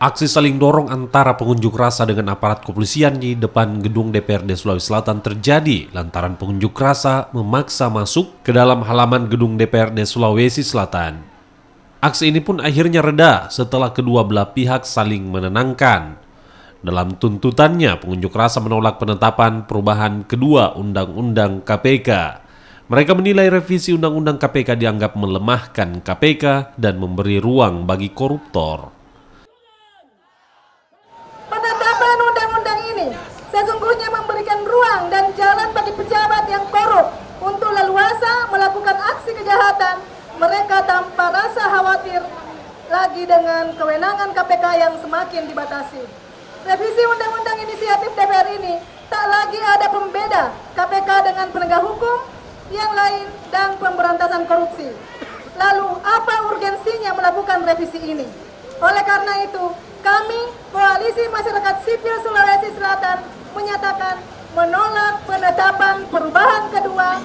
Aksi saling dorong antara pengunjuk rasa dengan aparat kepolisian di depan gedung DPRD Sulawesi Selatan terjadi lantaran pengunjuk rasa memaksa masuk ke dalam halaman gedung DPRD Sulawesi Selatan. Aksi ini pun akhirnya reda setelah kedua belah pihak saling menenangkan. Dalam tuntutannya, pengunjuk rasa menolak penetapan perubahan kedua Undang-Undang KPK. Mereka menilai revisi Undang-Undang KPK dianggap melemahkan KPK dan memberi ruang bagi koruptor. Penetapan undang-undang ini sesungguhnya memberikan ruang dan jalan bagi pejabat yang korup untuk leluasa melakukan aksi kejahatan mereka tanpa rasa khawatir lagi dengan kewenangan KPK yang semakin dibatasi. Revisi Undang-Undang Inisiatif DPR ini tak lagi ada pembeda KPK dengan penegak hukum yang lain dan pemberantasan korupsi. Lalu apa urgensinya melakukan revisi ini? Oleh karena itu, kami, Koalisi Masyarakat Sipil Sulawesi Selatan, menyatakan menolak penetapan perubahan kedua